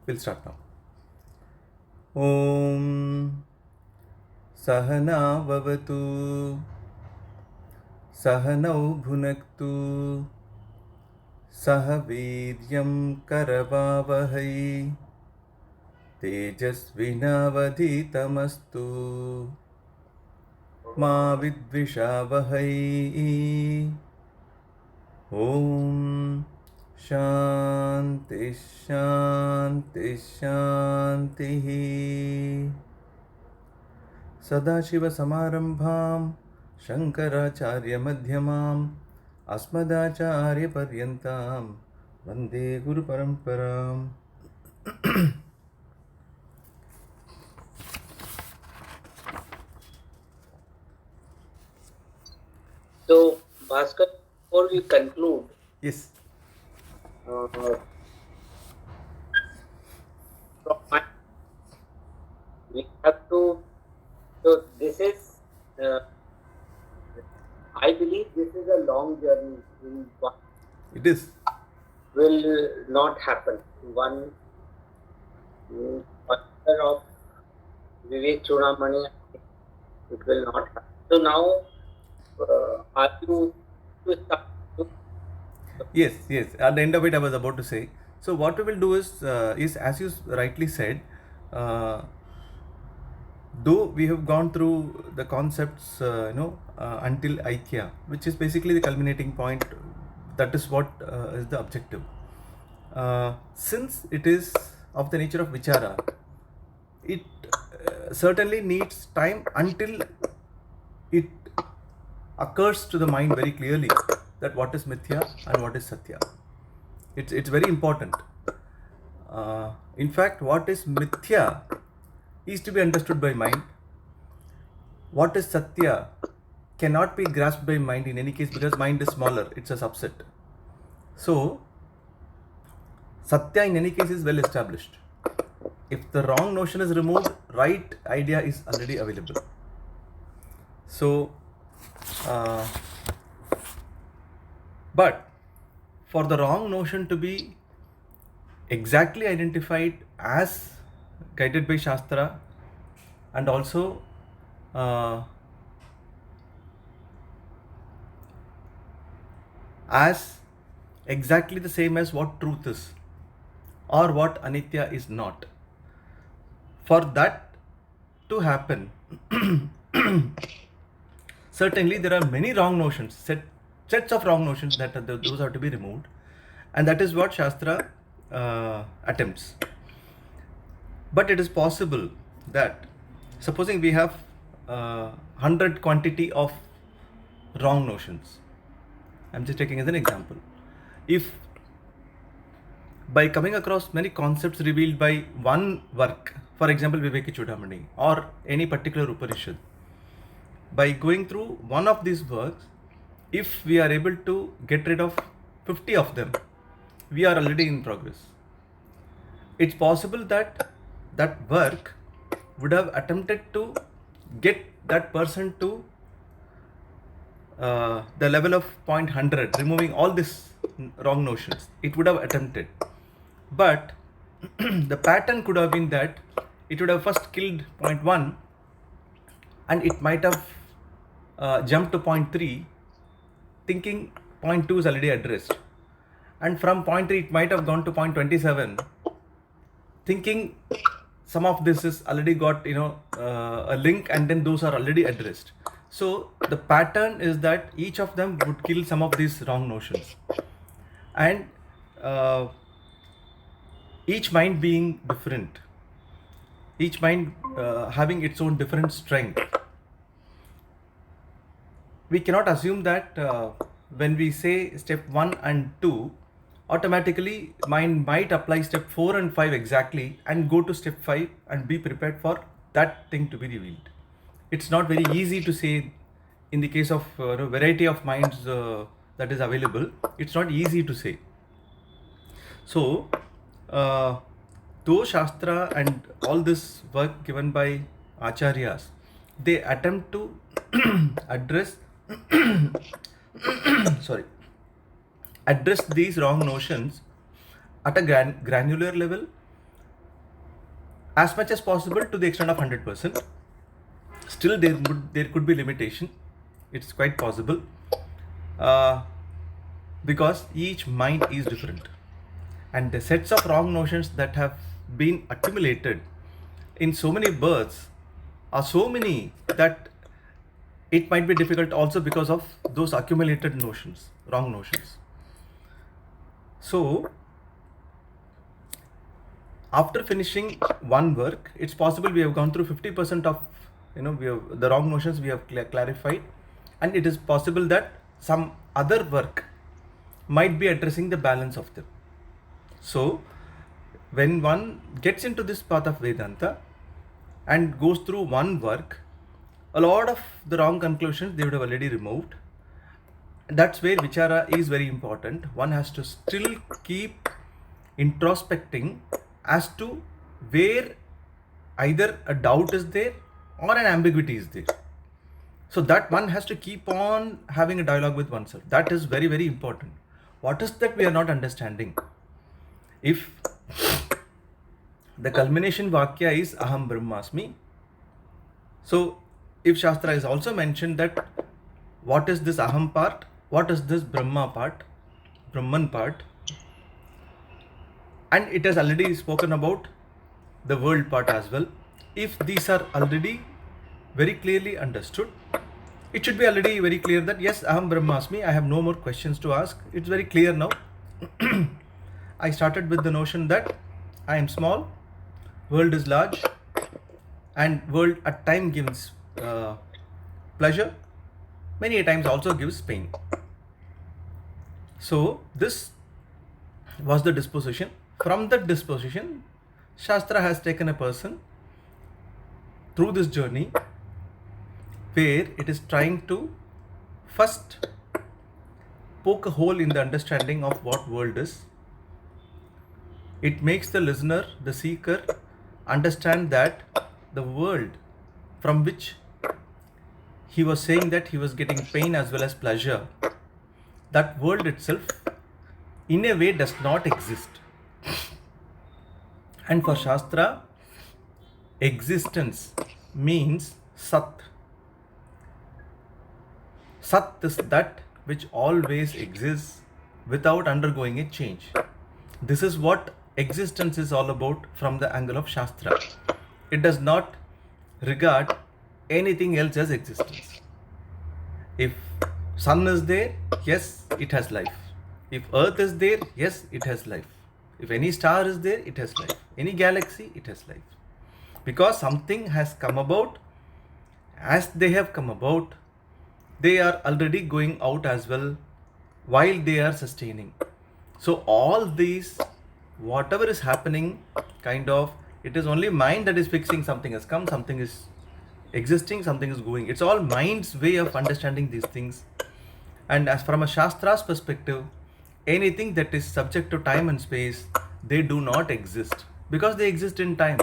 We'll start now. Om Sahana Vavatu Sahanau Bhunaktu Sahaviryam Karavavahai Tejasvinavadhitamastu Ma Vidvishavahai. Om Shanti Shanti Shanti. Sadashiva Samarambham Shankaracharya Madhyamam Asmadacharya Paryantam Vande Guru Paramparam. So, Bhaskar, before we conclude, Yes. from my, we have to. So, this is. I believe this is a long journey. It is. Will not happen. One author of Vivekachudhamani, it will not happen. So now, are you to start? Yes. At the end of it, I was about to say. So what we will do is as you rightly said, though we have gone through the concepts, until Aikya, which is basically the culminating point. That is what is the objective. Since it is of the nature of vichara, it certainly needs time until it occurs to the mind very clearly that what is mithya and what is satya. It's very important. In fact, what is mithya is to be understood by mind. What is satya cannot be grasped by mind in any case because mind is smaller. It's a subset. So, satya in any case is well established. If the wrong notion is removed, right idea is already available. So, but for the wrong notion to be exactly identified as guided by Shastra and also as exactly the same as what truth is or what anitya is not. For that to happen, certainly there are many wrong notions, sets of wrong notions that those are to be removed, and that is what Shastra attempts. But it is possible that, supposing we have 100 quantity of wrong notions, I'm just taking as an example. If by coming across many concepts revealed by one work, for example Vivekachudhamani or any particular Upanishad, by going through one of these works, if we are able to get rid of 50 of them, we are already in progress. It's possible that that work would have attempted to get that person to the level of 0.100, removing all these wrong notions. It would have attempted. But the pattern could have been that it would have first killed 0.1 and it might have jumped to 0.3 thinking 0.2 is already addressed, and from 0.3 it might have gone to 0.27 thinking some of this is already got a link, and then those are already addressed. So the pattern is that each of them would kill some of these wrong notions, and each mind being different, each mind having its own different strength, we cannot assume that when we say step 1 and 2, automatically mind might apply step 4 and 5 exactly and go to step 5 and be prepared for that thing to be revealed. It's not very easy to say in the case of variety of minds that is available. It's not easy to say. So, though Shastra and all this work given by Acharyas, they attempt to address address these wrong notions at a granular level as much as possible to the extent of 100%. Still, there could be limitation. It's quite possible because each mind is different, and the sets of wrong notions that have been accumulated in so many births are so many that it might be difficult also because of those accumulated notions, wrong notions. So after finishing one work, it's possible we have gone through 50% of the wrong notions we have clarified, and it is possible that some other work might be addressing the balance of them. So when one gets into this path of Vedanta and goes through one work, a lot of the wrong conclusions they would have already removed. That's where vichara is very important. One has to still keep introspecting as to where either a doubt is there or an ambiguity is there. So that one has to keep on having a dialogue with oneself. That is very, very important. What is that we are not understanding? If the culmination vakya is aham brahmasmi, so if Shastra is also mentioned that what is this aham part, what is this brahma part, brahman part, and it has already spoken about the world part as well. If these are already very clearly understood, it should be already very clear that yes, aham brahmasmi, I have no more questions to ask. It's very clear now. I started with the notion that I am small, world is large, and world at times gives pleasure, many a times also gives pain. So this was the disposition. From that disposition, Shastra has taken a person through this journey where it is trying to first poke a hole in the understanding of what world is. It makes the listener, the seeker, understand that the world from which he was saying that he was getting pain as well as pleasure, that world itself in a way does not exist. And for Shastra, existence means Sat. Sat is that which always exists without undergoing a change. This is what existence is all about from the angle of Shastra. It does not regard anything else as existence. If sun is there, yes, it has life. If earth is there, yes, it has life. If any star is there, it has life. Any galaxy, it has life. Because something has come about, as they have come about, they are already going out as well while they are sustaining. So all these, whatever is happening, it is only mind that is fixing something has come, something is existing, something is going. It's all mind's way of understanding these things. And as from a Shastra's perspective, anything that is subject to time and space, they do not exist because they exist in time.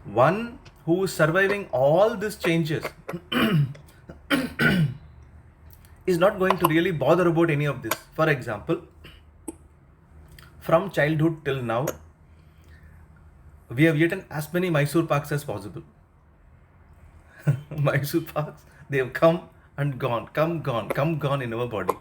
One who is surviving all these changes is not going to really bother about any of this. For example, from childhood till now, we have eaten as many Mysore Paks as possible. Mysore Paks, they have come and gone, come gone in our body.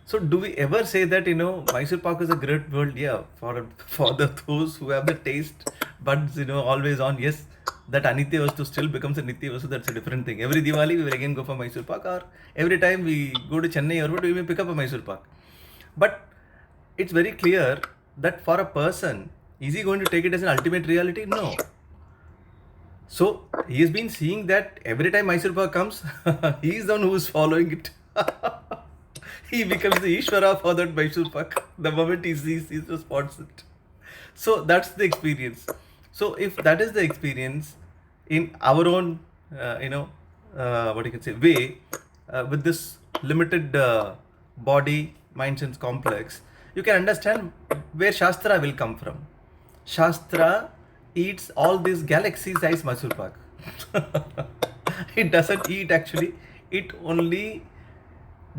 So do we ever say that, Mysore Pak is a great world? Yeah, for those who have the taste buds, always on, yes, that Anitya Vastu still becomes a Nitya Vastu, that's a different thing. Every Diwali we will again go for Mysore Pak, or every time we go to Chennai or what, we may pick up a Mysore Pak. But it's very clear that for a person, is he going to take it as an ultimate reality? No. So he has been seeing that every time Mysore Pak comes, he is the one who is following it. He becomes the Ishvara for that Mysore Pak. The moment he sees, he responds it. So that's the experience. So if that is the experience in our own, way, with this limited body, mind, sense complex, you can understand where Shastra will come from. Shastra eats all these galaxy-sized Mysore Pak. It doesn't eat actually. It only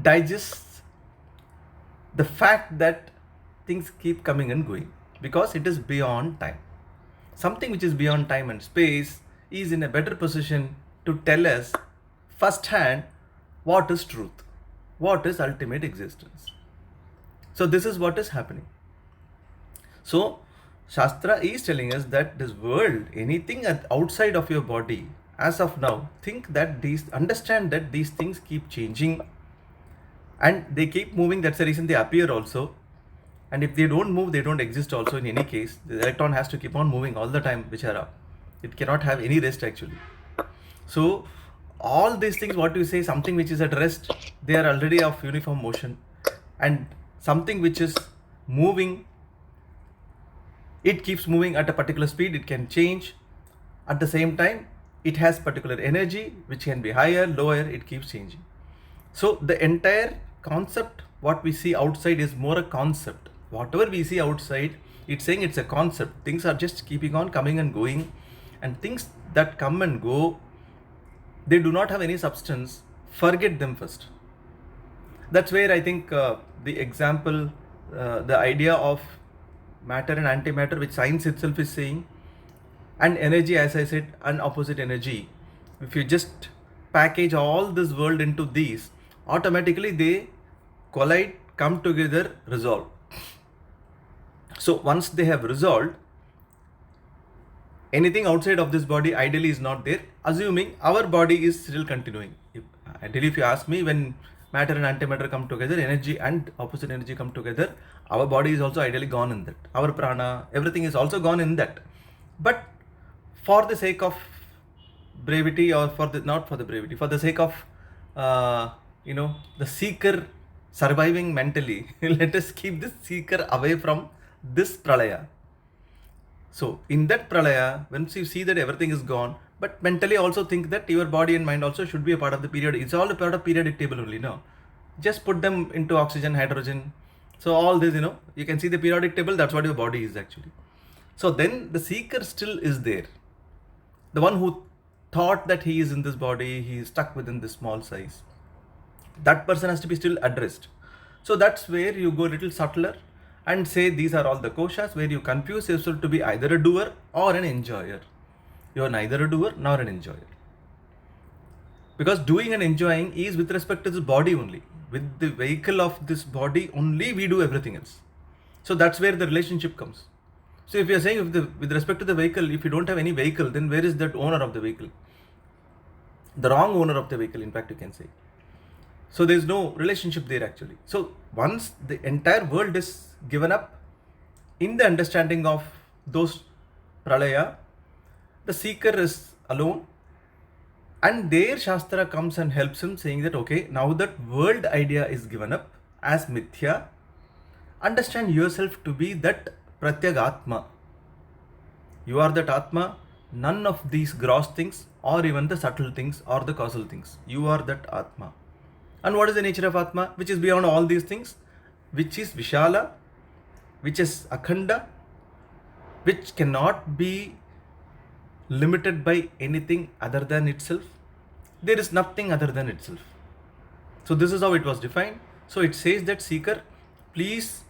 digests the fact that things keep coming and going because it is beyond time. something which is beyond time and space is in a better position to tell us firsthand what is truth, what is ultimate existence. So this is what is happening. So Shastra is telling us that this world, anything outside of your body, as of now, understand that these things keep changing and they keep moving. That's the reason they appear also. And if they don't move, they don't exist also in any case. The electron has to keep on moving all the time, Vichara. It cannot have any rest actually. So all these things, what you say, something which is at rest, they are already of uniform motion. And something which is moving, it keeps moving at a particular speed, it can change. At the same time, it has particular energy, which can be higher, lower, it keeps changing. So the entire concept, what we see outside is more a concept. Whatever we see outside, it's saying it's a concept. Things are just keeping on coming and going. And things that come and go, they do not have any substance. Forget them first. That's where I think the example, the idea of matter and antimatter, which science itself is saying, and energy, as I said, and opposite energy. If you just package all this world into these, automatically they collide, come together, resolve. So once they have resolved, anything outside of this body ideally is not there, assuming our body is still continuing. Ideally, if you ask me, when matter and antimatter come together, energy and opposite energy come together, our body is also ideally gone in that. Our prana, everything is also gone in that. But for the sake of brevity, or for the sake of the seeker surviving mentally, let us keep this seeker away from this pralaya. So in that pralaya, once you see that everything is gone, but mentally also think that your body and mind also should be a part of the period. It's all a part of periodic table only, no? Just put them into oxygen, hydrogen. So all this, you can see the periodic table, that's what your body is actually. So then the seeker still is there. The one who thought that he is in this body, he is stuck within this small size. That person has to be still addressed. So that's where you go a little subtler and say these are all the koshas, where you confuse yourself to be either a doer or an enjoyer. You are neither a doer nor an enjoyer. Because doing and enjoying is with respect to this body only. With the vehicle of this body only, we do everything else. So that's where the relationship comes. So if you are saying with respect to the vehicle, if you don't have any vehicle, then where is that owner of the vehicle? The wrong owner of the vehicle, in fact, you can say. So there is no relationship there actually. So once the entire world is given up in the understanding of those pralaya, the seeker is alone, and there Shastra comes and helps him, saying that okay, now that world idea is given up as mithya, understand yourself to be that pratyagatma. You are that Atma, none of these gross things or even the subtle things or the causal things. You are that Atma. And what is the nature of Atma? Which is beyond all these things, which is Vishala, which is Akhanda, which cannot be limited by anything other than itself. There is nothing other than itself. So this is how it was defined. So it says that seeker, please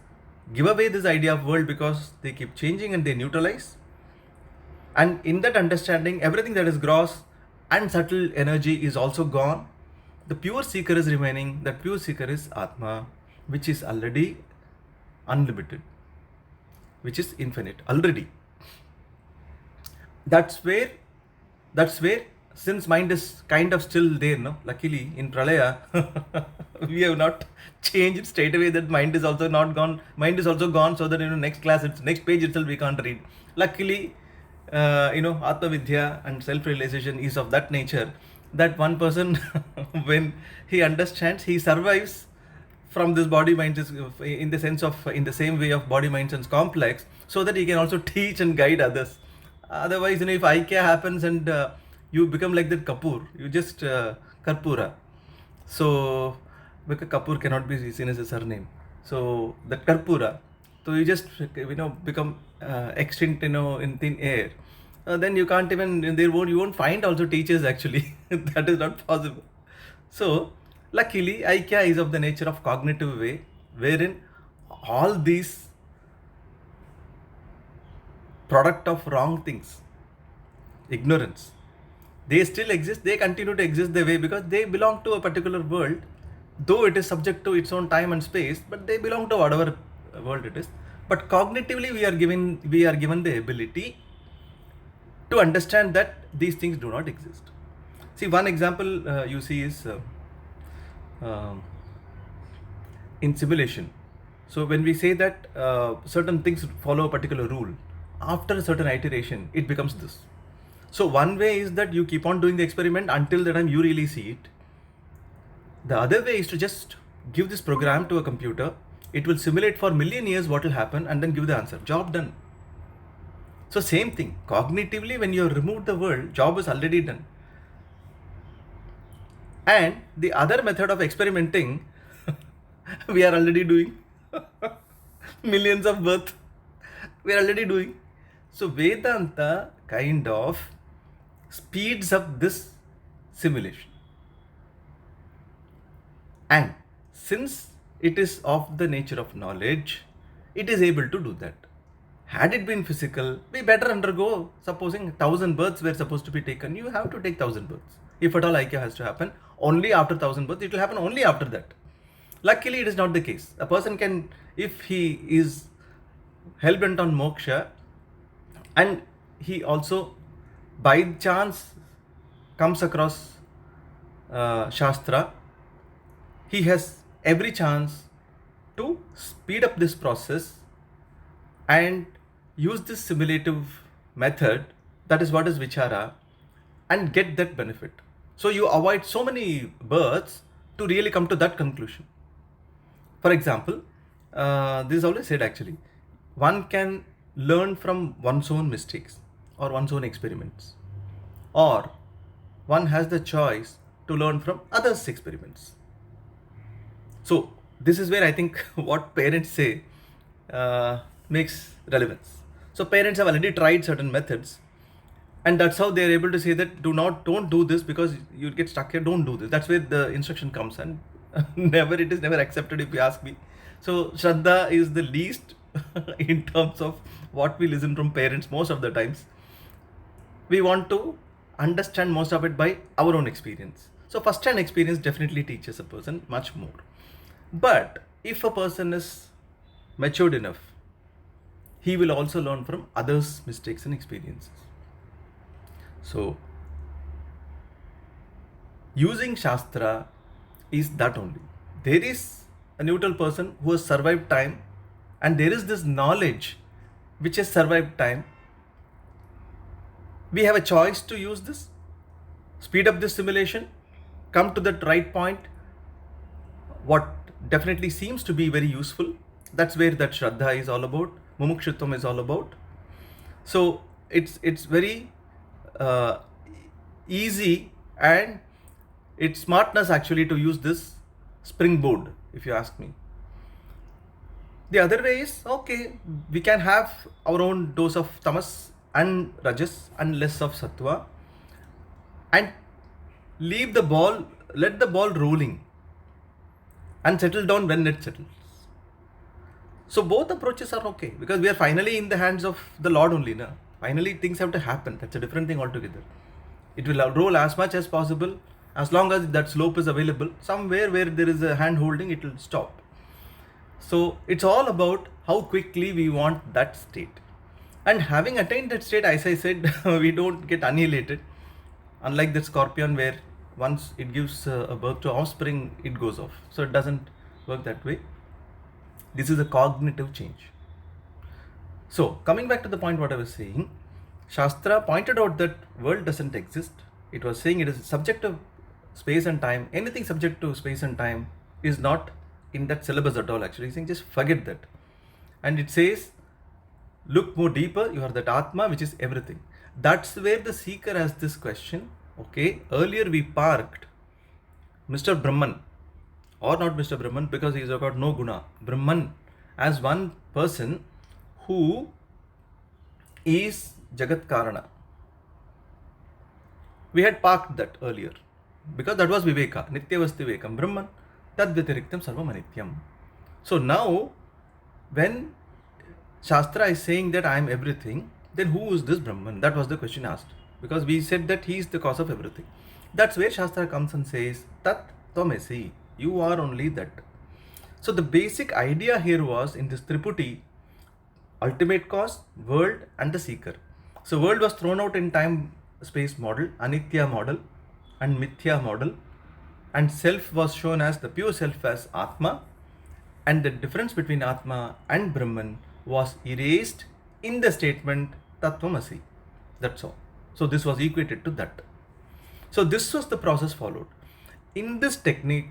give away this idea of world, because they keep changing and they neutralize. And in that understanding, everything that is gross and subtle energy is also gone. The pure seeker is remaining. That pure seeker is Atma, which is already unlimited, which is infinite already. That's where, since mind is kind of still there, no? Luckily in Pralaya, we have not changed straight away that mind is also not gone. Mind is also gone, so that next class, next page itself we can't read. Luckily, Atma Vidya and self-realization is of that nature that one person, when he understands, he survives from this body mind, in the sense of, in the same way of body mind and complex, so that he can also teach and guide others. Otherwise, if Aikya happens and you become like that Kapoor, you just Karpura. So because Kapoor cannot be seen as a surname, so that Karpura, so you just become extinct in thin air. Then you can't even, you won't find also teachers actually. That is not possible. So luckily Aikya is of the nature of cognitive way, wherein all these product of wrong things, ignorance. They still exist, they continue to exist the way because they belong to a particular world, though it is subject to its own time and space, but they belong to whatever world it is. But cognitively, we are given the ability to understand that these things do not exist. See, one example you see is um in simulation. So when we say that certain things follow a particular rule, after a certain iteration, it becomes this. So one way is that you keep on doing the experiment until the time you really see it. The other way is to just give this program to a computer. It will simulate for a million years what will happen and then give the answer. Job done. So same thing. Cognitively, when you remove the world, job is already done. And the other method of experimenting, we are already doing. Millions of birth, we are already doing. So Vedanta kind of speeds up this simulation. And since it is of the nature of knowledge, it is able to do that. Had it been physical, we better undergo, supposing 1,000 births were supposed to be taken, you have to take 1,000 births. If at all Aikya has to happen, only after 1,000 births, it will happen only after that. Luckily, it is not the case. A person can, if he is hell-bent on moksha, and he also by chance comes across Shastra, he has every chance to speed up this process and use this simulative method, that is what is Vichara, and get that benefit. So you avoid so many births to really come to that conclusion. For example, this is always said actually, one can learn from one's own mistakes or one's own experiments, or one has the choice to learn from others' experiments. So this is where I think what parents say makes relevance. So parents have already tried certain methods, and that's how they are able to say that don't do this because you'll get stuck here, don't do this. That's where the instruction comes, and it is never accepted if you ask me. So Shraddha is the least in terms of what we listen from parents most of the times. We want to understand most of it by our own experience. So first-hand experience definitely teaches a person much more. But if a person is matured enough, he will also learn from others' mistakes and experiences. So using Shastra is that only. There is a neutral person who has survived time, and there is this knowledge which has survived time. We have a choice to use this, speed up this simulation, come to that right point, what definitely seems to be very useful. That's where that Shraddha is all about, Mumukshutvam is all about. So it's very easy, and it's smartness actually to use this springboard, if you ask me. The other way is, okay, we can have our own dose of tamas and rajas and less of sattva, and leave the ball, let the ball rolling, and settle down when it settles. So both approaches are okay, because we are finally in the hands of the Lord only now. Finally things have to happen. That's a different thing altogether. It will roll as much as possible, as long as that slope is available. Somewhere where there is a hand holding, it will stop. So it's all about how quickly we want that state. And having attained that state, as I said, we don't get annihilated. Unlike the scorpion, where once it gives a birth to offspring, it goes off. So it doesn't work that way. This is a cognitive change. So coming back to the point what I was saying, Shastra pointed out that world doesn't exist. It was saying it is subject to space and time. Anything subject to space and time is not in that syllabus at all. Actually, it's saying just forget that. And it says, look more deeper, you are that Atma which is everything. That's where the seeker has this question. Okay, earlier we parked Mr. Brahman, or not Mr. Brahman, because he has got no guna, Brahman, as one person who is Jagat Karana. We had parked that earlier, because that was Viveka, Nityavasti Vivekam, Brahman, Tad Vyatiriktam Sarvam Anityam. So now, when Shastra is saying that I am everything, then who is this Brahman? That was the question asked. Because we said that he is the cause of everything. That's where Shastra comes and says, Tat Tvamasi, you are only that. So the basic idea here was in this Triputi, ultimate cause, world and the seeker. So world was thrown out in time space model, Anitya model and Mithya model, and self was shown as the pure self as Atma, and the difference between Atma and Brahman was erased in the statement Tattvamasi. That's all. So this was equated to that. So this was the process followed. In this technique,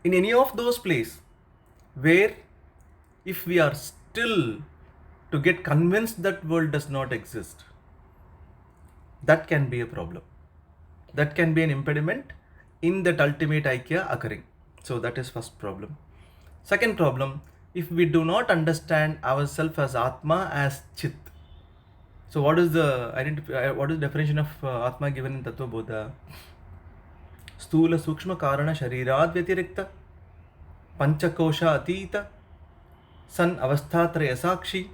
in any of those places where if we are still to get convinced that world does not exist, that can be a problem. That can be an impediment in that ultimate Aikya occurring. So that is first problem. Second problem, if we do not understand ourselves as Atma as Chit. So what is the definition of Atma given in Tattva Bodha? Stula Sukshma Karana Sharirad Vyatirikta Panchakosha Atita San Avasthatraya Sakshi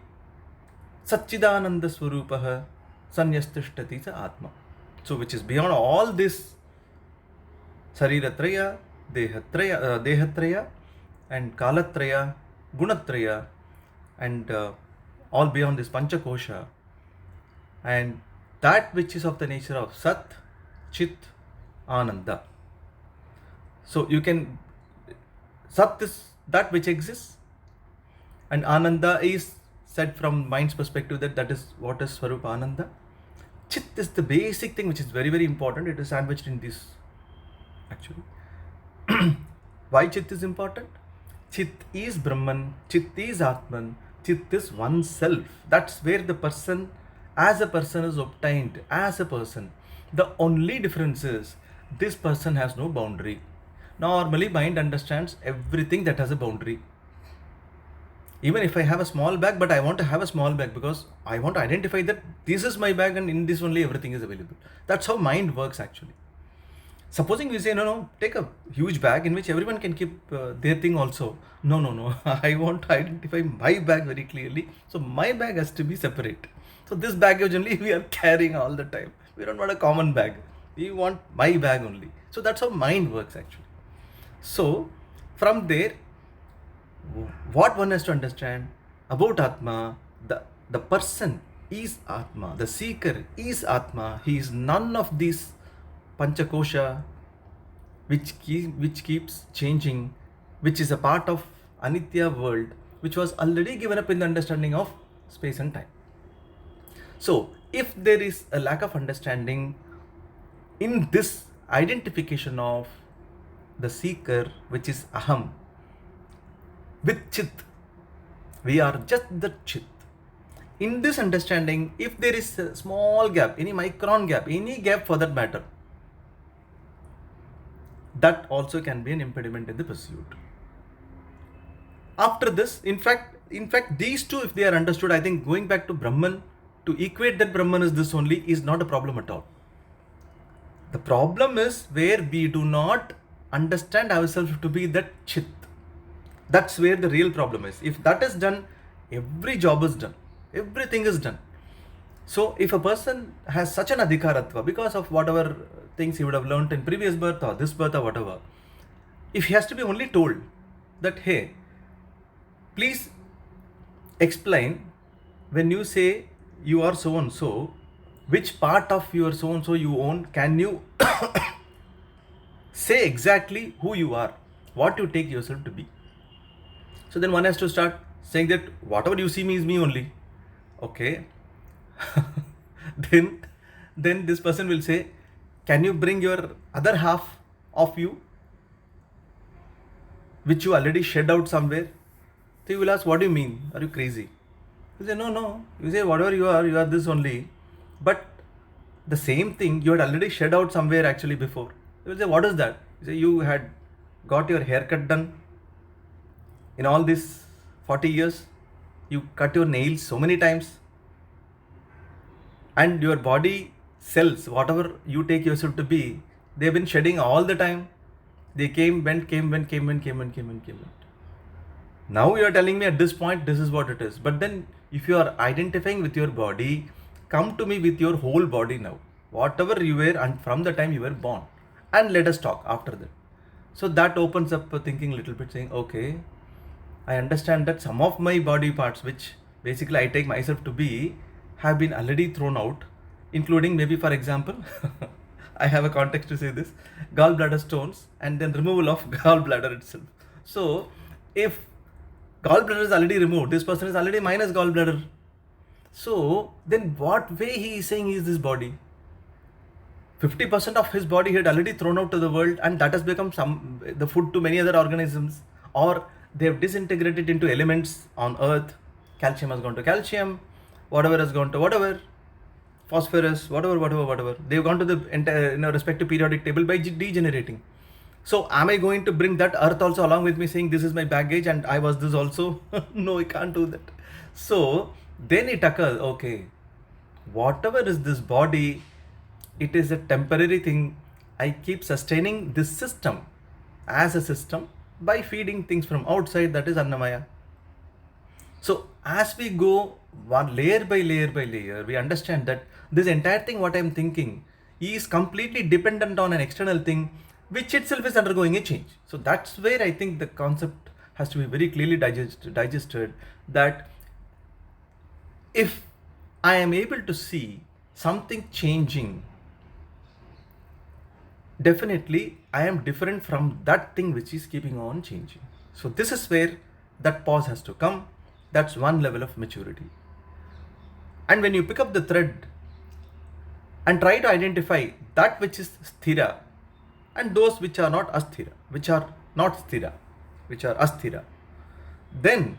Satchidananda Swarupaha Sanyastishtati Sa Atma. So which is beyond all this Sariratraya, Dehatraya and Kalatraya, Gunatraya, and all beyond this Panchakosha, and that which is of the nature of Sat, Chit, Ananda. So you can, Sat is that which exists, and Ananda is said from mind's perspective that is what is Swarupa Ananda. Chit is the basic thing which is very, very important. It is sandwiched in this actually. Why Chit is important? Chit is Brahman, Chit is Atman, Chit is oneself. That's where the person as a person is obtained as a person. The only difference is this person has no boundary. Normally mind understands everything that has a boundary. Even if I have a small bag, but I want to have a small bag because I want to identify that this is my bag and in this only everything is available. That's how mind works actually. Supposing we say, no, take a huge bag in which everyone can keep their thing also. No, I want to identify my bag very clearly. So my bag has to be separate. So this baggage only we are carrying all the time. We don't want a common bag. We want my bag only. So that's how mind works actually. So from there, what one has to understand about Atma, the person is Atma, the seeker is Atma. He is none of these Panchakosha which keeps changing, which is a part of Anitya world, which was already given up in the understanding of space and time. So if there is a lack of understanding in this identification of the seeker, which is Aham, with Chit, we are just the Chit. In this understanding, if there is a small gap, any micron gap, any gap for that matter, that also can be an impediment in the pursuit. After this, in fact, these two, if they are understood, I think going back to Brahman, to equate that Brahman is this only is not a problem at all. The problem is where we do not understand ourselves to be that Chit. That's where the real problem is. If that is done, every job is done. Everything is done. So if a person has such an adhikaratva because of whatever things he would have learnt in previous birth or this birth or whatever, if he has to be only told that, hey, please explain when you say you are so and so, which part of your so and so you own, can you say exactly who you are, what you take yourself to be. So then one has to start saying that whatever you see me is me only. Okay. then this person will say, can you bring your other half of you, which you already shed out somewhere? So you will ask, what do you mean? Are you crazy? You say, no. You say, whatever you are this only. But the same thing you had already shed out somewhere actually before. You will say, what is that? You say, you had got your haircut done in all these 40 years. You cut your nails so many times. And your body cells, whatever you take yourself to be, they've been shedding all the time. They came, went. Now you are telling me at this point, this is what it is. But then If you are identifying with your body, come to me with your whole body now. Whatever you were and from the time you were born. And let us talk after that. So that opens up thinking a little bit, saying, okay, I understand that some of my body parts, which basically I take myself to be, have been already thrown out, including maybe, for example, I have a context to say this, gallbladder stones and then removal of gallbladder itself. So, if gallbladder is already removed, this person is already minus gallbladder. So, then what way he is saying is this body? 50% of his body he had already thrown out to the world, and that has become the food to many other organisms, or they have disintegrated into elements on earth. Calcium has gone to calcium, whatever has gone to whatever, phosphorus, whatever. They've gone to the entire, respective periodic table by degenerating. So am I going to bring that earth also along with me, saying this is my baggage and I was this also? No, I can't do that. So then it occurs, okay, whatever is this body, it is a temporary thing. I keep sustaining this system as a system by feeding things from outside, that is Annamaya. So as we go one layer by layer, we understand that this entire thing, what I am thinking, is completely dependent on an external thing, which itself is undergoing a change. So that's where I think the concept has to be very clearly digested, that if I am able to see something changing, definitely I am different from that thing which is keeping on changing. So this is where that pause has to come. That's one level of maturity. And when you pick up the thread and try to identify that which is sthira and those which are not asthira, which are not sthira, which are asthira, then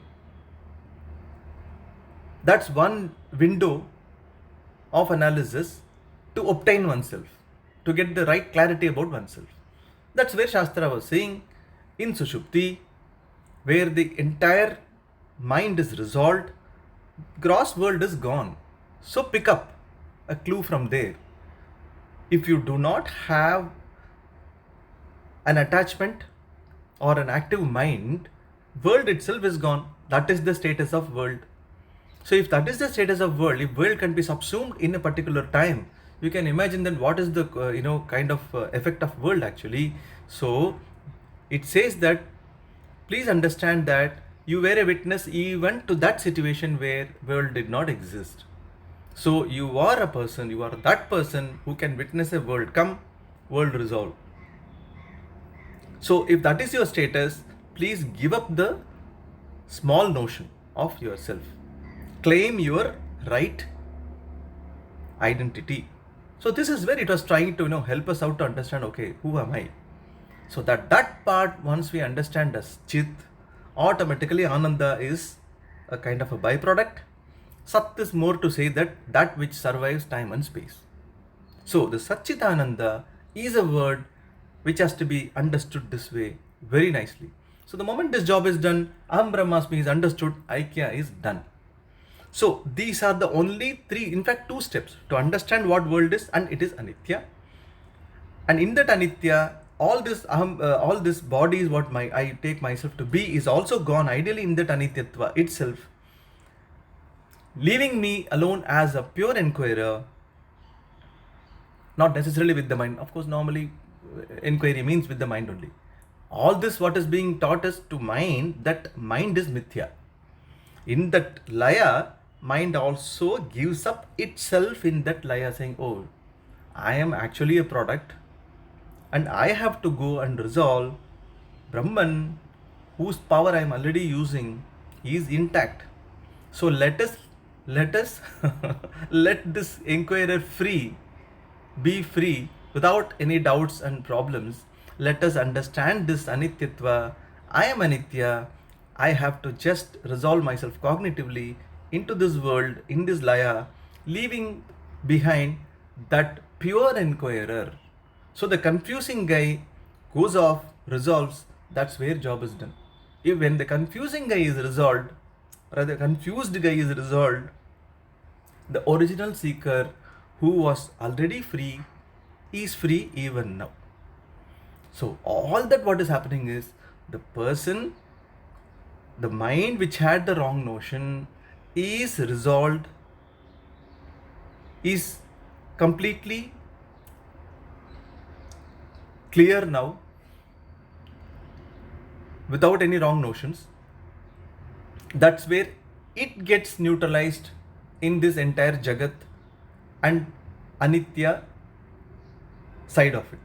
that's one window of analysis to obtain oneself, to get the right clarity about oneself. That's where Shastra was saying, in Sushupti, where the entire mind is resolved, gross world is gone. So pick up a clue from there. If you do not have an attachment or an active mind, world itself is gone. That is the status of world. So if that is the status of world, if world can be subsumed in a particular time, you can imagine then what is the kind of effect of world actually. So it says that please understand that you were a witness even to that situation where world did not exist. So you are a person, you are that person who can witness a world come, world resolve. So if that is your status, please give up the small notion of yourself. Claim your right identity. So this is where it was trying to help us out to understand, okay, who am I? So that part, once we understand as Chit, automatically Ananda is a kind of a byproduct. Sat is more to say that which survives time and space. So the Satchitananda is a word which has to be understood this way very nicely. So the moment this job is done, Aham Brahmasmi is understood, Aikya is done. So these are the only three, in fact 2 steps to understand what world is, and it is Anitya. And in that Anitya, all this body is what I take myself to be is also gone, ideally in that Anityatva itself, leaving me alone as a pure inquirer, not necessarily with the mind. Of course, normally inquiry means with the mind only. All this what is being taught us to mind, that mind is mithya. In that laya, mind also gives up itself in that laya, saying, oh, I am actually a product and I have to go and resolve. Brahman, whose power I am already using, is intact. So let us let this inquirer be free without any doubts and problems. Let us understand this Anityatva. I am Anitya. I have to just resolve myself cognitively into this world, in this laya, leaving behind that pure inquirer. So the confusing guy goes off, resolves, that's where job is done. If when the confusing guy is resolved, or the confused guy is resolved, the original seeker who was already free is free even now. So all that what is happening is the person, the mind which had the wrong notion is resolved, is completely clear now, without any wrong notions, that's where it gets neutralized in this entire Jagat and Anitya side of it.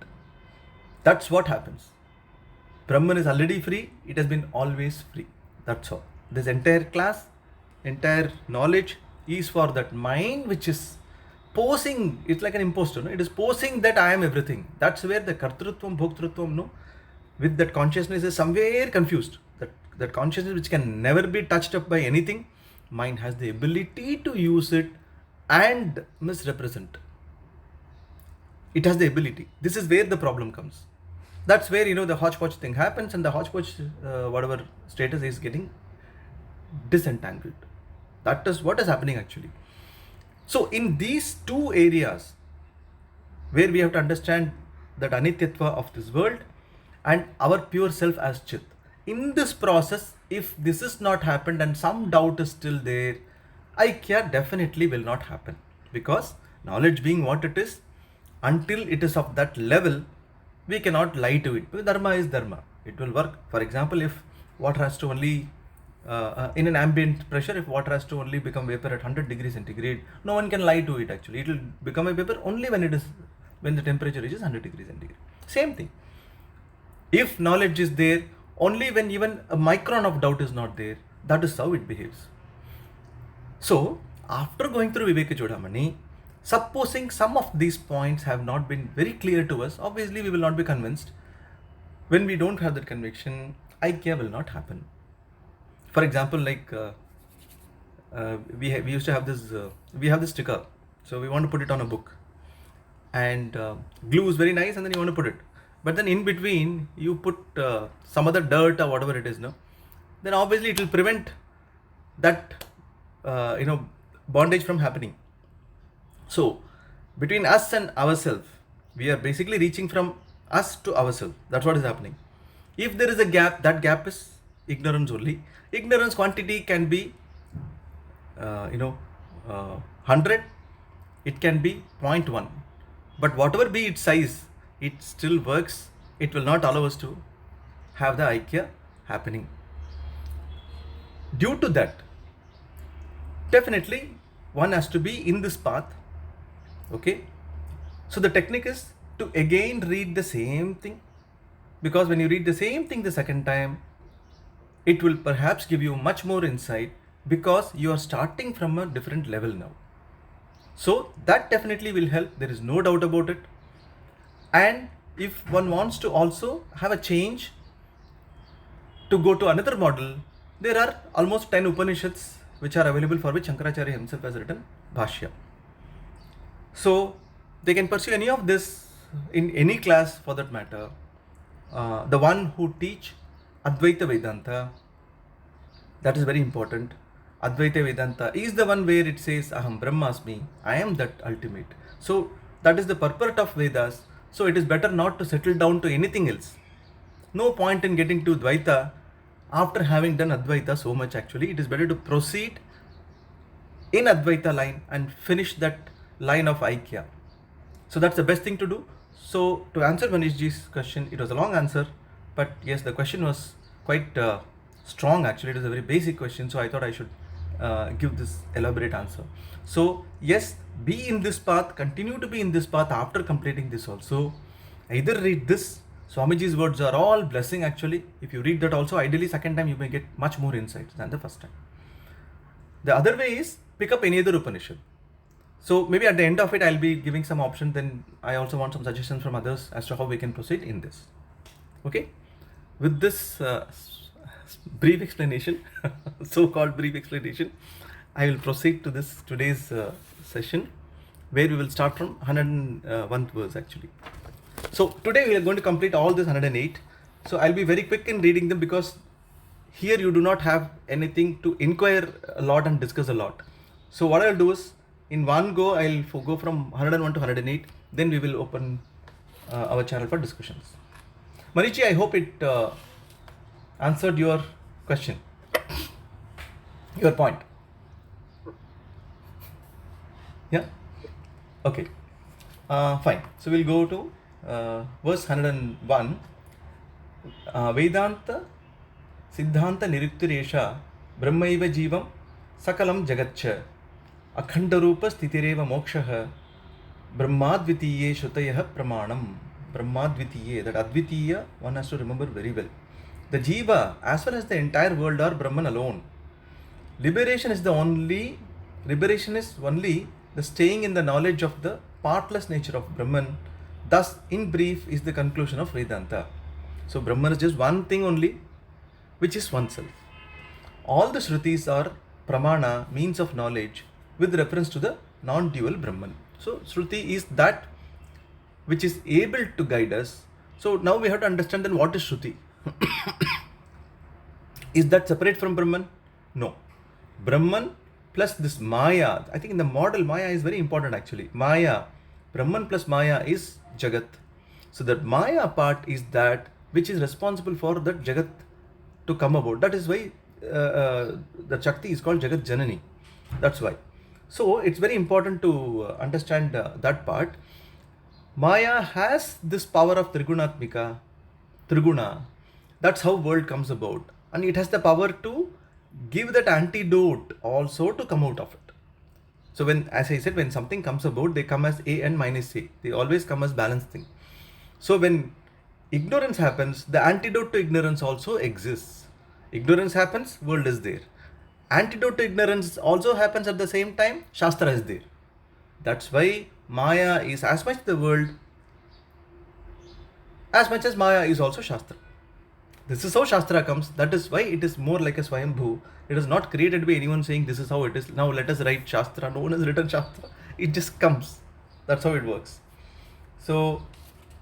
That's what happens. Brahman is already free, it has been always free. That's all. This entire class, entire knowledge is for that mind which is posing, it's like an imposter, no? It is posing that I am everything. That's where the Kartrutvam, Bhoktrutvam, no? With that consciousness is somewhere confused. That consciousness which can never be touched up by anything, mind has the ability to use it and misrepresent. It has the ability. This is where the problem comes. That's where, the hodgepodge thing happens, and the hodgepodge, whatever status is getting disentangled. That is what is happening actually. So in these two areas, where we have to understand that anityatva of this world and our pure self as Chit. In this process, if this is not happened and some doubt is still there, Aikya definitely will not happen. Because knowledge being what it is, until it is of that level, we cannot lie to it. Because dharma is dharma. It will work. For example, if water has to only, in an ambient pressure, if water has to only become vapor at 100 degrees centigrade, no one can lie to it actually. It will become a vapor only when the temperature reaches 100 degrees centigrade. Same thing. If knowledge is there, only when even a micron of doubt is not there, that is how it behaves. So, after going through Vivekachudhamani, supposing some of these points have not been very clear to us, obviously we will not be convinced. When we don't have that conviction, Aikya will not happen. For example, like we used to have this, we have this sticker. So we want to put it on a book. And glue is very nice, and then you want to put it. But then in between, you put some other dirt or whatever it is, no? Then obviously it will prevent that, bondage from happening. So, between us and ourselves, we are basically reaching from us to ourselves. That's what is happening. If there is a gap, that gap is ignorance only. Ignorance quantity can be, 100, it can be 0.1. But whatever be its size, it still works. It will not allow us to have the Aikya happening. Due to that, definitely one has to be in this path. Okay, so the technique is to again read the same thing, because when you read the same thing the second time, it will perhaps give you much more insight, because you are starting from a different level now. So that definitely will help, there is no doubt about it. And if one wants to also have a change to go to another model, there are almost 10 Upanishads which are available, for which Shankaracharya himself has written Bhashya. So they can pursue any of this in any class for that matter. The one who teach Advaita Vedanta, that is very important. Advaita Vedanta is the one where it says Aham Brahmasmi, I am that ultimate. So that is the purport of Vedas. So it is better not to settle down to anything else. No point in getting to Dvaita after having done Advaita so much actually. It is better to proceed in Advaita line and finish that line of Aikya. So that's the best thing to do. So to answer Manishji's question, it was a long answer, but yes, the question was quite strong actually. It was a very basic question, so I thought I should give this elaborate answer. So yes, be in this path, continue to be in this path after completing this also. Either read this, Swamiji's words are all blessing actually. If you read that also, ideally second time you may get much more insights than the first time. The other way is pick up any other Upanishad. So maybe at the end of it, I'll be giving some options. Then I also want some suggestions from others as to how we can proceed in this. Okay. With this brief explanation, so-called brief explanation, I will proceed to this today's session, where we will start from 101th verse actually. So today we are going to complete all this 108. So I'll be very quick in reading them, because here you do not have anything to inquire a lot and discuss a lot. So what I'll do is, in one go, I'll go from 101 to 108. Then we will open our channel for discussions. Manichi, I hope it answered your question, your point. Yeah? Okay. Fine. So we'll go to verse 101. Vedanta Siddhanta Niruktiresha Brahmaiva Jivam Sakalam Jagatcha Akhandarupa Sthitireva Mokshaha Brahmadvitiye Shutayah Pramanam. Brahmadvitiye, that Advitiya, one has to remember very well. The Jiva, as well as the entire world, are Brahman alone. Liberation is only the staying in the knowledge of the partless nature of Brahman. Thus, in brief, is the conclusion of Vedanta. So, Brahman is just one thing only, which is oneself. All the Shrutis are Pramana, means of knowledge, with reference to the non-dual Brahman. So, Shruti is that which is able to guide us. So, now we have to understand then what is Shruti. Is that separate from Brahman? No. Brahman plus this Maya. I think in the model, Maya is very important actually. Maya, Brahman plus Maya is Jagat. So that Maya part is that which is responsible for that Jagat to come about. That is why the Shakti is called Jagat Janani. That's why. So it's very important to understand that part. Maya has this power of Trigunatmika, Triguna. That's how world comes about. And it has the power to give that antidote also to come out of it. So when, as I said, when something comes about, they come as A and minus A. They always come as balanced thing. So when ignorance happens, the antidote to ignorance also exists. Ignorance happens, world is there. Antidote to ignorance also happens at the same time, Shastra is there. That's why Maya is as much the world, as much as Maya is also Shastra. This is how Shastra comes. That is why it is more like a Swayambhu. It is not created by anyone saying this is how it is. Now let us write Shastra. No one has written Shastra. It just comes. That's how it works. So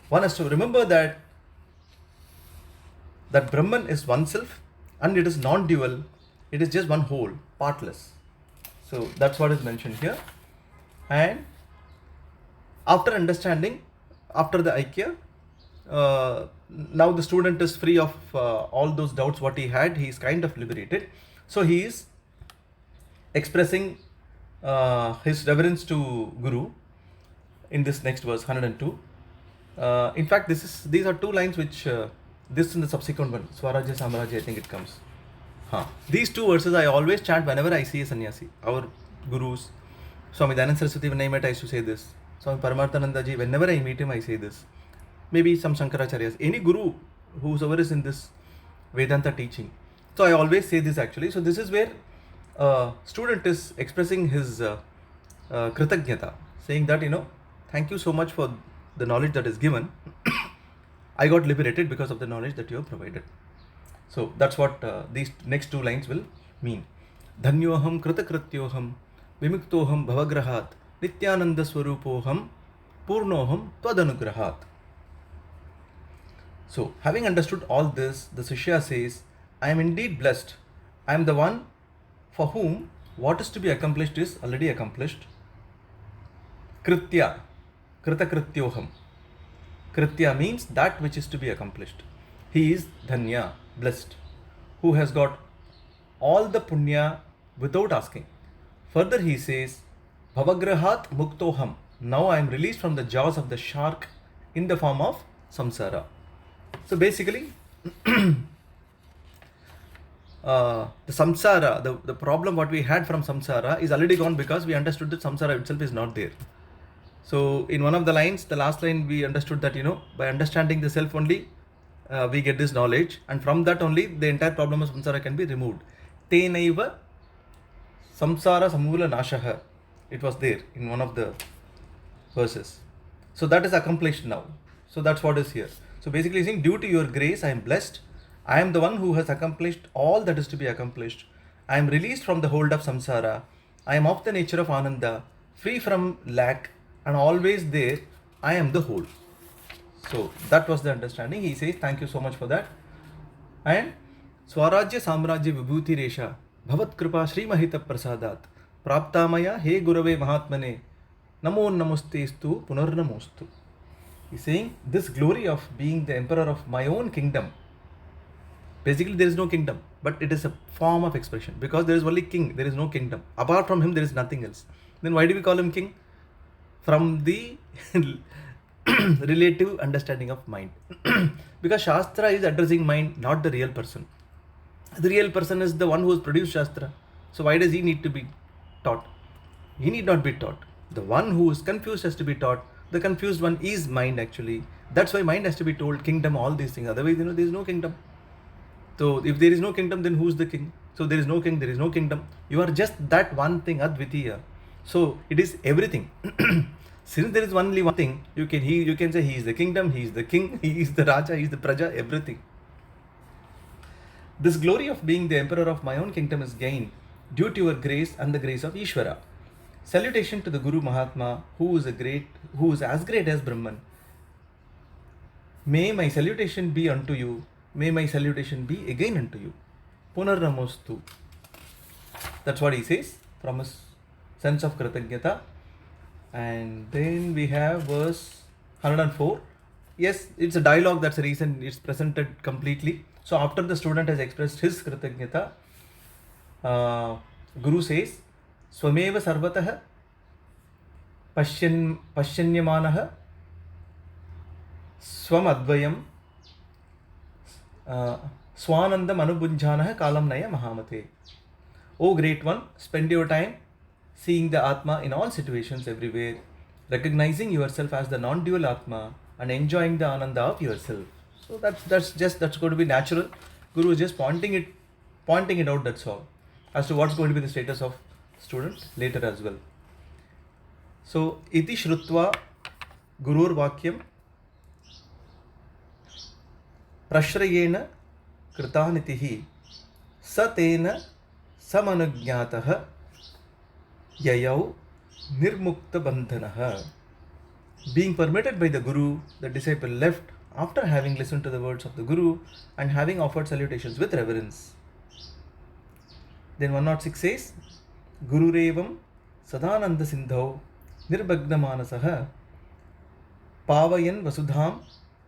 one has to remember that Brahman is oneself and it is non-dual. It is just one whole, partless. So that's what is mentioned here. And after understanding, after the Aikya, now the student is free of all those doubts what he had. He is kind of liberated. So he is expressing his reverence to Guru in this next verse 102. In fact, these are two lines which this in the subsequent one, Swarajya Samrajya, I think it comes. These two verses I always chant whenever I see a sannyasi. Our gurus, Swami Dayananda Saraswati, when I met, I used to say this. Swami Paramarthananda ji, whenever I meet him, I say this. Maybe some Shankaracharyas, any guru whosoever is in this Vedanta teaching. So I always say this actually. So this is where student is expressing his kritagnyata, saying that, thank you so much for the knowledge that is given. I got liberated because of the knowledge that you have provided. So that's what these next two lines will mean. Dhanyoham kritakrityoham vimuktoham bhavagrahat nityananda swarupoham purnoham tvadanugrahat. So, having understood all this, the Shishya says, I am indeed blessed. I am the one for whom what is to be accomplished is already accomplished. Kritya, kritakrityoham. Kritya means that which is to be accomplished. He is dhanya, blessed, who has got all the punya without asking. Further he says, bhavagrahat muktoham. Now I am released from the jaws of the shark in the form of samsara. So basically, the samsara, the problem what we had from samsara is already gone because we understood that samsara itself is not there. So in one of the lines, the last line, we understood that, by understanding the self only, we get this knowledge, and from that only the entire problem of samsara can be removed. Tenaiva samsara samula nashaha. It was there in one of the verses. So that is accomplished now. So that's what is here. So basically saying, due to your grace, I am blessed. I am the one who has accomplished all that is to be accomplished. I am released from the hold of samsara. I am of the nature of ananda, free from lack, and always there. I am the whole. So that was the understanding. He says, thank you so much for that. And Swarajya Samrajya Vibhuti Resha Bhavat Kripa Sri Mahita Prasadat Praptamaya He Gurave Mahatmane Namo Namostestu Punarnamostu. He's saying this glory of being the emperor of my own kingdom. Basically, there is no kingdom, but it is a form of expression because there is only king, there is no kingdom. Apart from him, there is nothing else. Then why do we call him king? from the relative understanding of mind. Because Shastra is addressing mind, not the real person. The real person is the one who has produced Shastra. So why does he need to be taught? He need not be taught. The one who is confused has to be taught. The confused one is mind actually. That's why mind has to be told kingdom, all these things. Otherwise, there is no kingdom. So if there is no kingdom, then who's the king? So there is no king, there is no kingdom. You are just that one thing, Advitiya. So it is everything. Since there is only one thing, you can say he is the kingdom, he is the king, he is the Raja, he is the Praja, everything. This glory of being the emperor of my own kingdom is gained due to your grace and the grace of Ishvara. Salutation to the Guru Mahatma, who is as great as Brahman. May my salutation be unto you. May my salutation be again unto you. Punarnamostu. That's what he says from his sense of Kritanyata. And then we have verse 104. Yes, it's a dialogue, that's the reason it's presented completely. So after the student has expressed his Kritanyata, Guru says, Swameva sarvatah pashyanyamanaha swam advayam swanandam anubunjanaha kalam naya mahamate. O great one, spend your time seeing the Atma in all situations everywhere, recognizing yourself as the non-dual Atma and enjoying the Ananda of yourself. So that's going to be natural. Guru is just pointing it out, that's all. As to what's going to be the status of student later as well. So, iti shrutva gurur vakyam prashrayena kritanitihi satena samanugyatah yayau nirmukta bandhanaha. Being permitted by the Guru, the disciple left after having listened to the words of the Guru and having offered salutations with reverence. Then 106 says, Gururevam Sadananda Sindhau Nirbagna Manasaha Pavayan Vasudham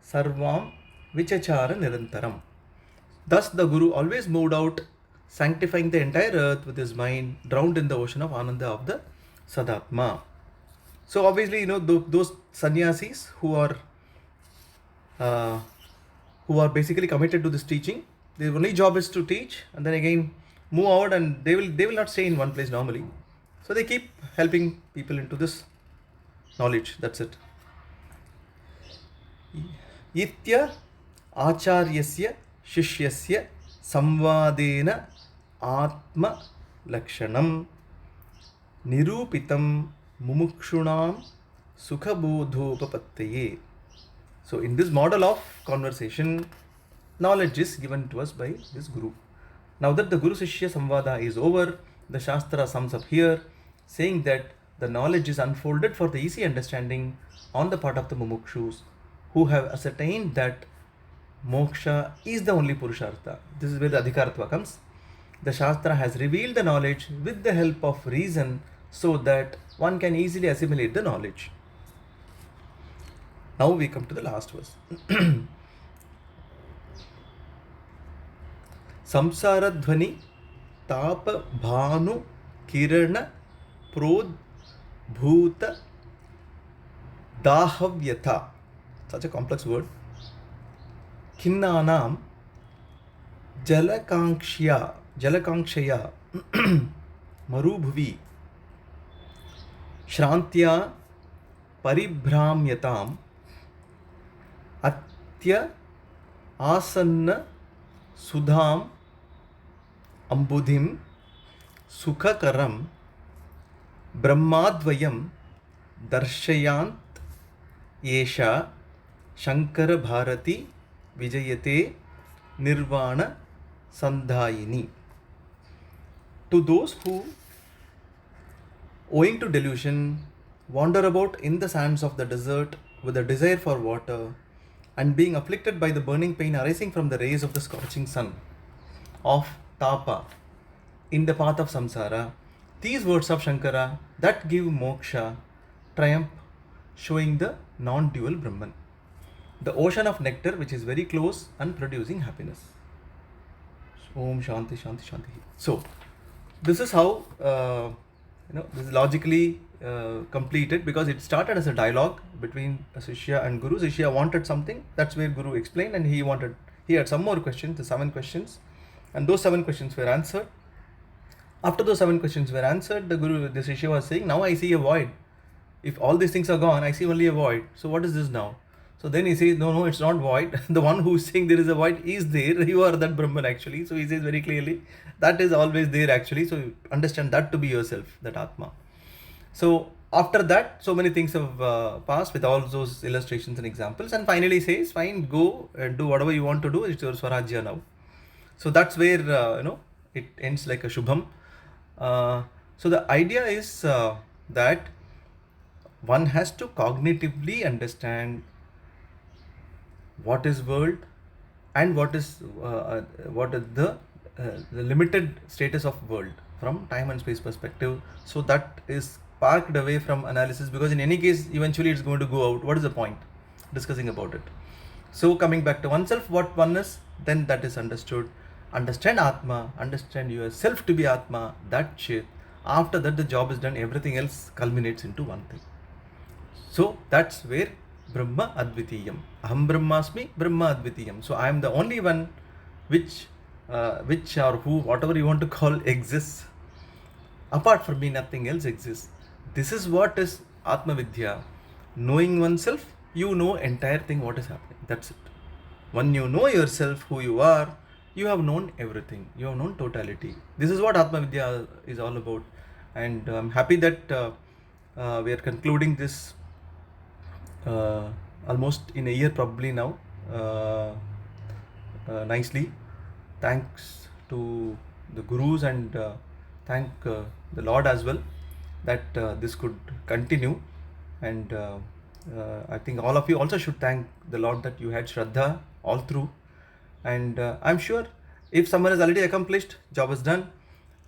Sarvam Vichachara Nirantaram. Thus the Guru always moved out, sanctifying the entire earth with his mind, drowned in the ocean of Ananda of the Sadatma. So obviously, those sannyasis who are basically committed to this teaching, their only job is to teach and then again move out, and they will not stay in one place normally. So they keep helping people into this knowledge. That's it. Itya acharyasya shishyasya samvadena atma lakshanam nirupitam mumukshunam sukhabodhopapattaye. So in this model of conversation, knowledge is given to us by this Guru. Now that the Guru Sishya Samvada is over, the Shastra sums up here, saying that the knowledge is unfolded for the easy understanding on the part of the mumukshus who have ascertained that moksha is the only Purushartha. This is where the Adhikaratva comes. The Shastra has revealed the knowledge with the help of reason so that one can easily assimilate the knowledge. Now we come to the last verse. Samsara dhvani tapa bhanu kirana prod bhuta dahavyatha. Such a complex word. Khinnanam jalakankshya marubhuvi shrantya paribhramyatam atya asanna sudham ambudhim sukhakaram brahmadvayam darshayant yesha Shankara Bharati Vijayate Nirvana Sandhayini. To those who, owing to delusion, wander about in the sands of the desert with a desire for water and being afflicted by the burning pain arising from the rays of the scorching sun of Tapa in the path of samsara, these words of Shankara that give moksha triumph, showing the non-dual Brahman, the ocean of nectar which is very close and producing happiness. Om Shanti Shanti Shanti. So this is how this is logically completed, because it started as a dialogue between a Shishya and Guru. Shishya wanted something, that's where Guru explained, and he had some more questions, the 7 questions, and those 7 questions were answered. After those 7 questions were answered, the Shishya was saying, now I see a void. If all these things are gone, I see only a void. So what is this now? So then he says, no, it's not void. The one who is saying there is a void is there. You are that Brahman actually. So he says very clearly, that is always there actually. So you understand that to be yourself, that Atma. So after that, so many things have passed with all those illustrations and examples. And finally says, fine, go and do whatever you want to do. It's your Swarajya now. So that's where, it ends like a Shubham. So the idea is that one has to cognitively understand what is world and what is the limited status of world from time and space perspective. So that is parked away from analysis, because in any case eventually it's going to go out. What is the point discussing about it? So coming back to oneself, what oneness, then that is understood. Understand Atma, understand yourself to be Atma, that shit. After that the job is done, everything else culminates into one thing. So that's where Brahma Advitiyam. Aham Brahmasmi, Brahma Advitiyam. So I am the only one which or who, whatever you want to call, exists. Apart from me, nothing else exists. This is what is Atma Vidya. Knowing oneself, you know entire thing what is happening. That's it. When you know yourself, who you are, you have known everything. You have known totality. This is what Atma Vidya is all about. And I'm happy that we are concluding this almost in a year probably now, nicely. Thanks to the Gurus, and thank the Lord as well, that this could continue. And I think all of you also should thank the Lord that you had Shraddha all through. And I'm sure if someone has already accomplished, job is done.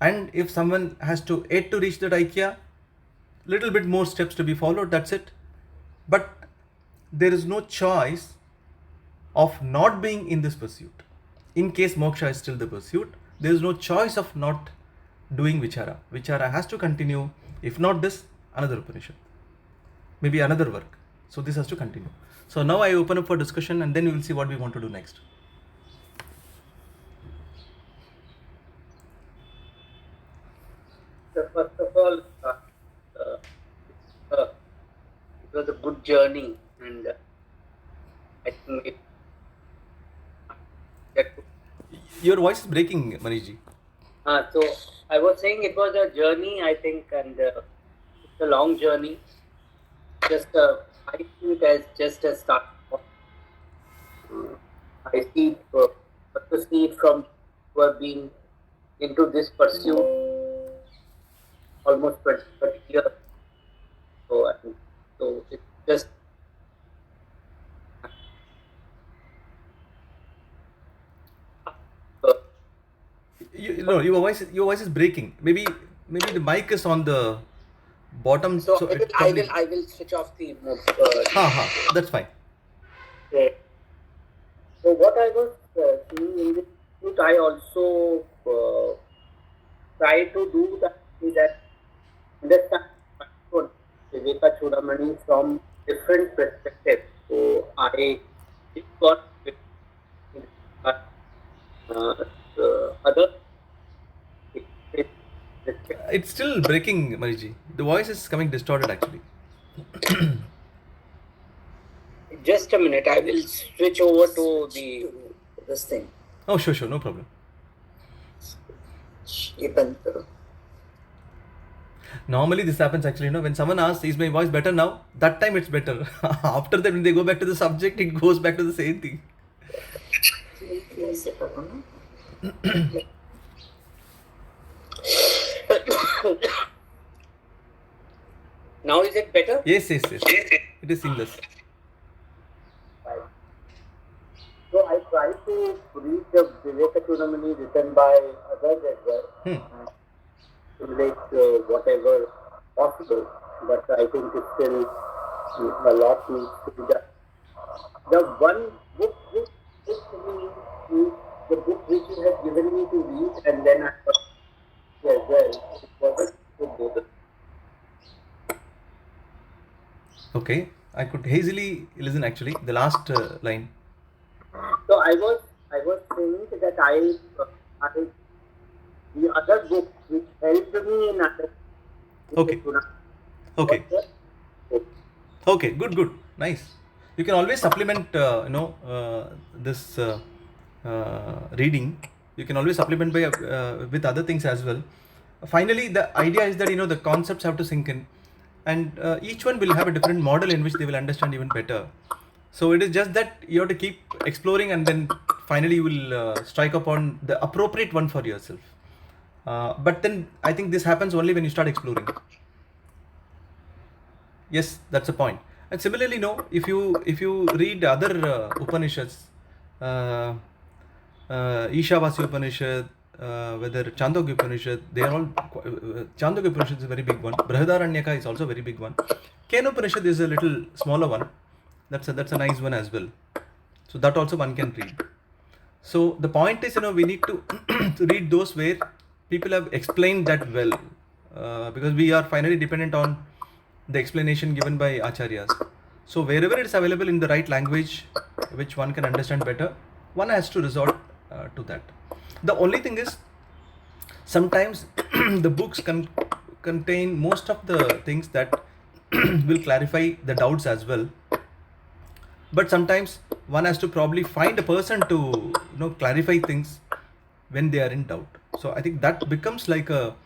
And if someone has to yet to reach that Aikya, little bit more steps to be followed, that's it. But there is no choice of not being in this pursuit. In case moksha is still the pursuit, there is no choice of not doing vichara. Vichara has to continue. If not this, another Upanishad, maybe another work. So this has to continue. So now I open up for discussion, and then we will see what we want to do next. So first of all, it was a good journey, and I think Your voice is breaking, Manishji. So I was saying it was a journey, I think, and it's a long journey. Just I see it as just a start. I see it, to see it from who have been into this pursuit almost 30 years. So it's just your voice is breaking. Maybe the mic is on the bottom. so So it I probably, will switch off the. that's fine. So what I was seeing in this shoot, I also try to do that, is that understand Vivekachudhamani from different perspectives. So I got other. It's still breaking, Manishji. The voice is coming distorted actually. Just a minute, I will switch over to this thing. Oh, sure, no problem. Normally this happens actually, when someone asks, is my voice better now? That time it's better. After that, when they go back to the subject, it goes back to the same thing. Now is it better? Yes. It is seamless. So I try to read the Vivekachudhamani written by others as well. Relate whatever possible, but I think it's still a lot needs to be done. The one book which is the book which you have given me to read, and then I thought as well, it wasn't so good. Okay, I could hazily listen actually. The last line. So I was saying that I the other book which helped me in Okay, understanding was okay, the book. okay. Good, good, nice. You can always supplement, this reading. You can always supplement by with other things as well. Finally, the idea is that the concepts have to sink in, and each one will have a different model in which they will understand even better. So it is just that you have to keep exploring, and then finally you will strike upon the appropriate one for yourself. But then I think this happens only when you start exploring. Yes, that's a point. And similarly, no, if you read other Upanishads, uh, Ishavasya Upanishad, whether Chandogya Upanishad, they are all Chandogya Upanishad is a very big one. Brihadaranyaka is also a very big one. Kena Upanishad is a little smaller one. That's a nice one as well. So that also one can read. So the point is, we need to to read those where people have explained that well, because we are finally dependent on the explanation given by acharyas. So wherever it is available in the right language, which one can understand better, one has to resort to that. The only thing is, sometimes the books contain most of the things that will clarify the doubts as well, but sometimes one has to probably find a person to clarify things when they are in doubt. So I think that becomes like a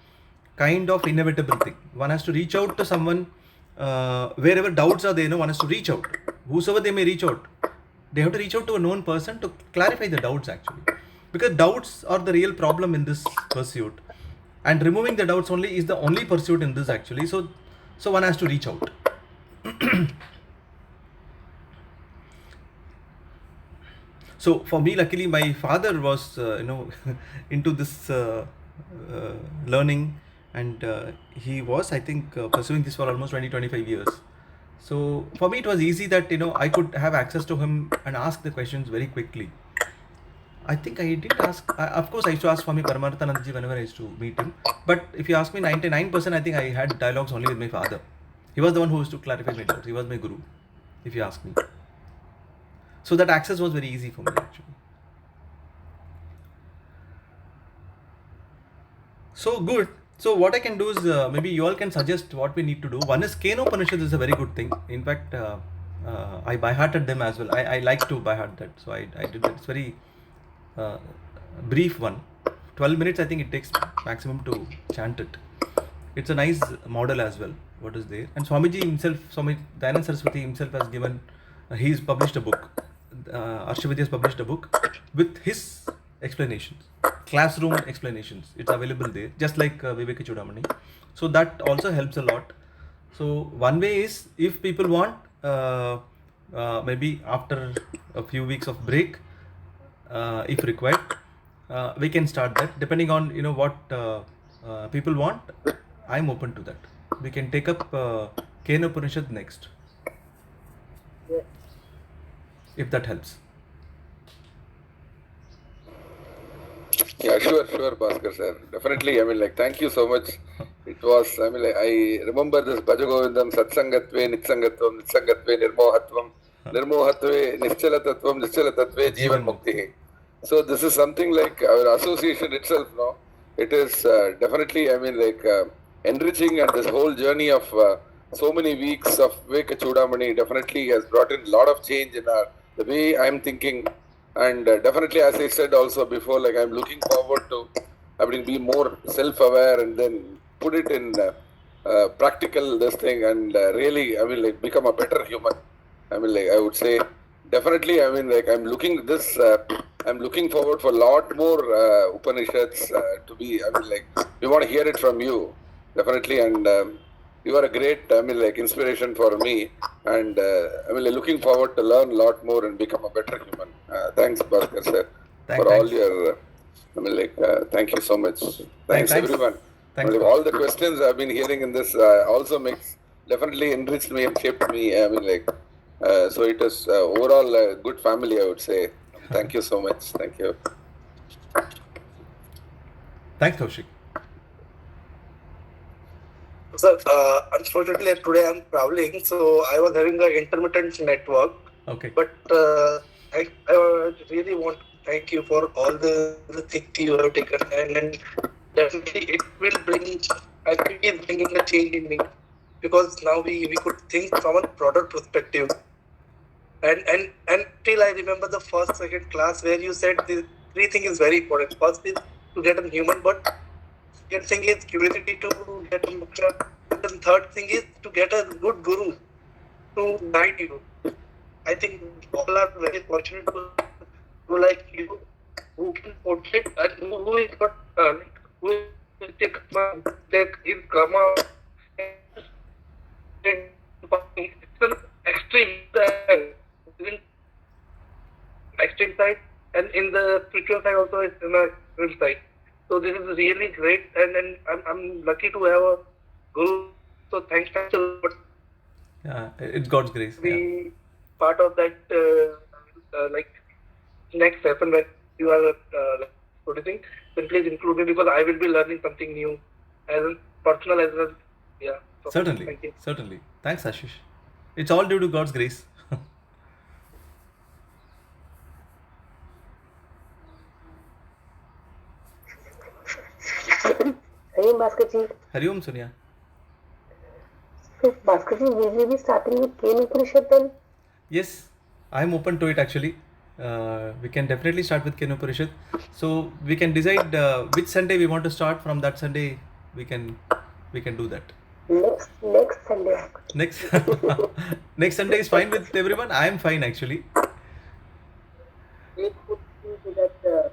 kind of inevitable thing. One has to reach out to someone, wherever doubts are there. One has to reach out, whosoever they may reach out. They have to reach out to a known person to clarify the doubts actually, because doubts are the real problem in this pursuit, and removing the doubts only is the only pursuit in this actually. So one has to reach out. So for me, luckily, my father was, into this learning, and he was, I think, pursuing this for almost 20-25 years. So for me, it was easy that I could have access to him and ask the questions very quickly. I think I did ask. Of course, I used to ask Swami Paramarthananda whenever I used to meet him. But if you ask me, 99%, I think I had dialogues only with my father. He was the one who used to clarify my doubts. He was my guru, if you ask me. So that access was very easy for me actually. So good. So what I can do is, maybe you all can suggest what we need to do. One is Keno Upanishad is a very good thing. In fact, I by-hearted them as well. I like to by-heart that. So I did that. It's very uh, brief one. 12 minutes I think it takes maximum to chant it. It's a nice model as well, what is there. And Swamiji himself, Swami Dayananda Saraswati himself has given, he's published a book. Arsha Vidya has published a book with his explanations, classroom explanations. It's available there, just like Vivekachudhamani. So that also helps a lot. So one way is, if people want, maybe after a few weeks of break, if required, we can start that. Depending on what people want, I'm open to that. We can take up Kena Upanishad next, Yes. if that helps. Yeah, sure, Bhaskar sir. Definitely. I mean, like, thank you so much. It was, I mean, like, I remember this Bhajagovindam Satsangatve Nitsangatvam Nitsangatve Nirmohatvam Nirmohatve Nischalatatvam Nischalatatve Jeevan Mukti. So this is something like our association itself, no? It is definitely, I mean, like, enriching, and this whole journey of so many weeks of Vivekachudhamani definitely has brought in a lot of change in the way I'm thinking. And definitely, as I said also before, like, I'm looking forward to having be more self-aware and then put it in practical this thing, and really, I mean, like, become a better human. I mean, like, I would say, definitely, I mean, like, I'm looking forward for a lot more Upanishads to be, I mean, like, we want to hear it from you, definitely, and you are a great, I mean, like, inspiration for me, and I mean, like, looking forward to learn a lot more and become a better human. Thanks, Bhaskar sir, for all your, I mean, like, thank you so much. Thanks. Everyone. Thanks. All the questions I've been hearing in this also definitely enriched me and shaped me. I mean, like, so it is overall a good family, I would say. Thank you so much. Thank you. Thanks, Kaushik. Sir, unfortunately today I'm traveling, so I was having an intermittent network. Okay. But I really want to thank you for all the things you have taken, and definitely it will bring, I think it's bringing a change in me, because now we could think from a broader perspective. And till I remember the first, second class where you said the three things is very important. First is to get a human birth. Second thing is curiosity to get a moksha. And the third thing is to get a good guru to guide you. I think all are very fortunate to like you, who can portray and who is not who is take his karma and it's an extreme extreme side, and in the spiritual side also it's in the extreme side. So this is really great, and I'm lucky to have a guru. So thanks a lot. Yeah, it's God's grace. Yeah. Be part of that like next session when you are producing, then please include me, because I will be learning something new as a personal as well. Yeah. So Certainly. thank you. Certainly. Thanks, Ashish. It's all due to God's grace. Hey, Bhaskar ji. Hari Om, Sonia. So, Bhaskar ji, will we be starting with Kenu Upanishad then? Yes, I'm open to it actually. We can definitely start with Kenu Upanishad. So we can decide which Sunday we want to start. From that Sunday, we can do that. Next Sunday. Next next Sunday is fine with everyone. I am fine actually. It puts you to that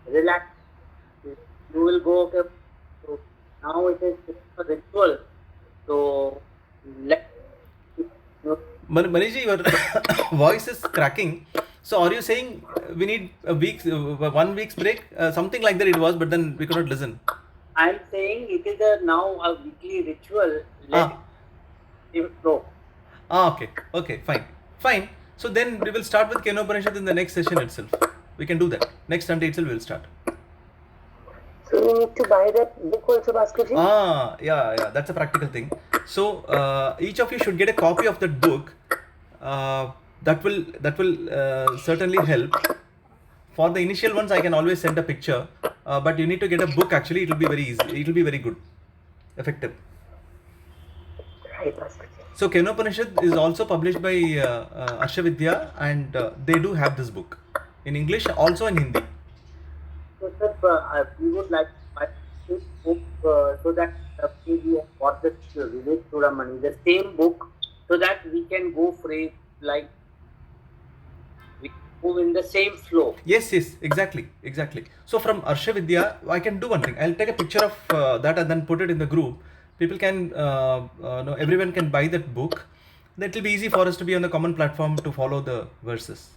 relax. You will go, okay, so now it is a ritual. So let Manish, your voice is cracking. So are you saying we need a week, 1 week's break? Something like that it was, but then we could not listen. I'm saying it is now a weekly ritual. Let it flow. Okay, fine. So then we will start with Kenu Upanishad in the next session itself. We can do that. Next Sunday itself we will start. So we need to buy that book also, Bhaskar ji? Yeah, that's a practical thing. So each of you should get a copy of that book. That will certainly help. For the initial ones, I can always send a picture, but you need to get a book. Actually, it will be very easy. It will be very good, effective. Right, Bhaskar ji. So Kenu Upanishad is also published by Arsha Vidya, and they do have this book in English, also in Hindi. So, sir, we would like to buy this book so that we have got this Vivekachudhamani, the same book, so that we can go free, like we move in the same flow. Yes, exactly. So from Arsha Vidya, I can do one thing. I'll take a picture of that and then put it in the group. People can, everyone can buy that book. That will be easy for us to be on the common platform to follow the verses.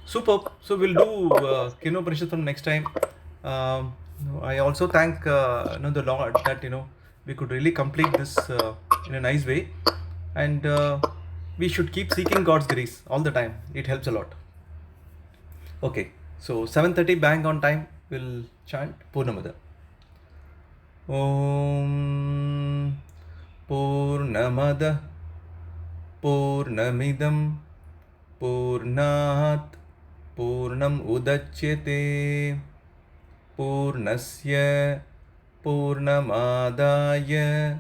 Superb. So we'll do Kenu Upanishad from next time. I also thank the Lord that we could really complete this in a nice way, and we should keep seeking God's grace all the time. It helps a lot. Okay, so 7:30 bang on time. We'll chant Purnamada. Om Purnamada Purnamidam Purnat Purnam Udachyate Purnasya Purnamadaya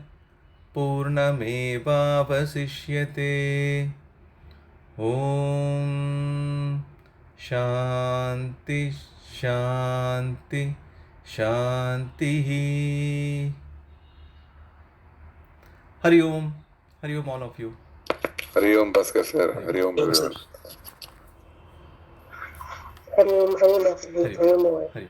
Purnamevavasishyate. Om Shanti Shanti Shanti. Hari Om all of you. Hari Om, Bhaskar sir. Hari Om, everyone. Hari Om, Bhaskar ji. Hari Om. Hari Om.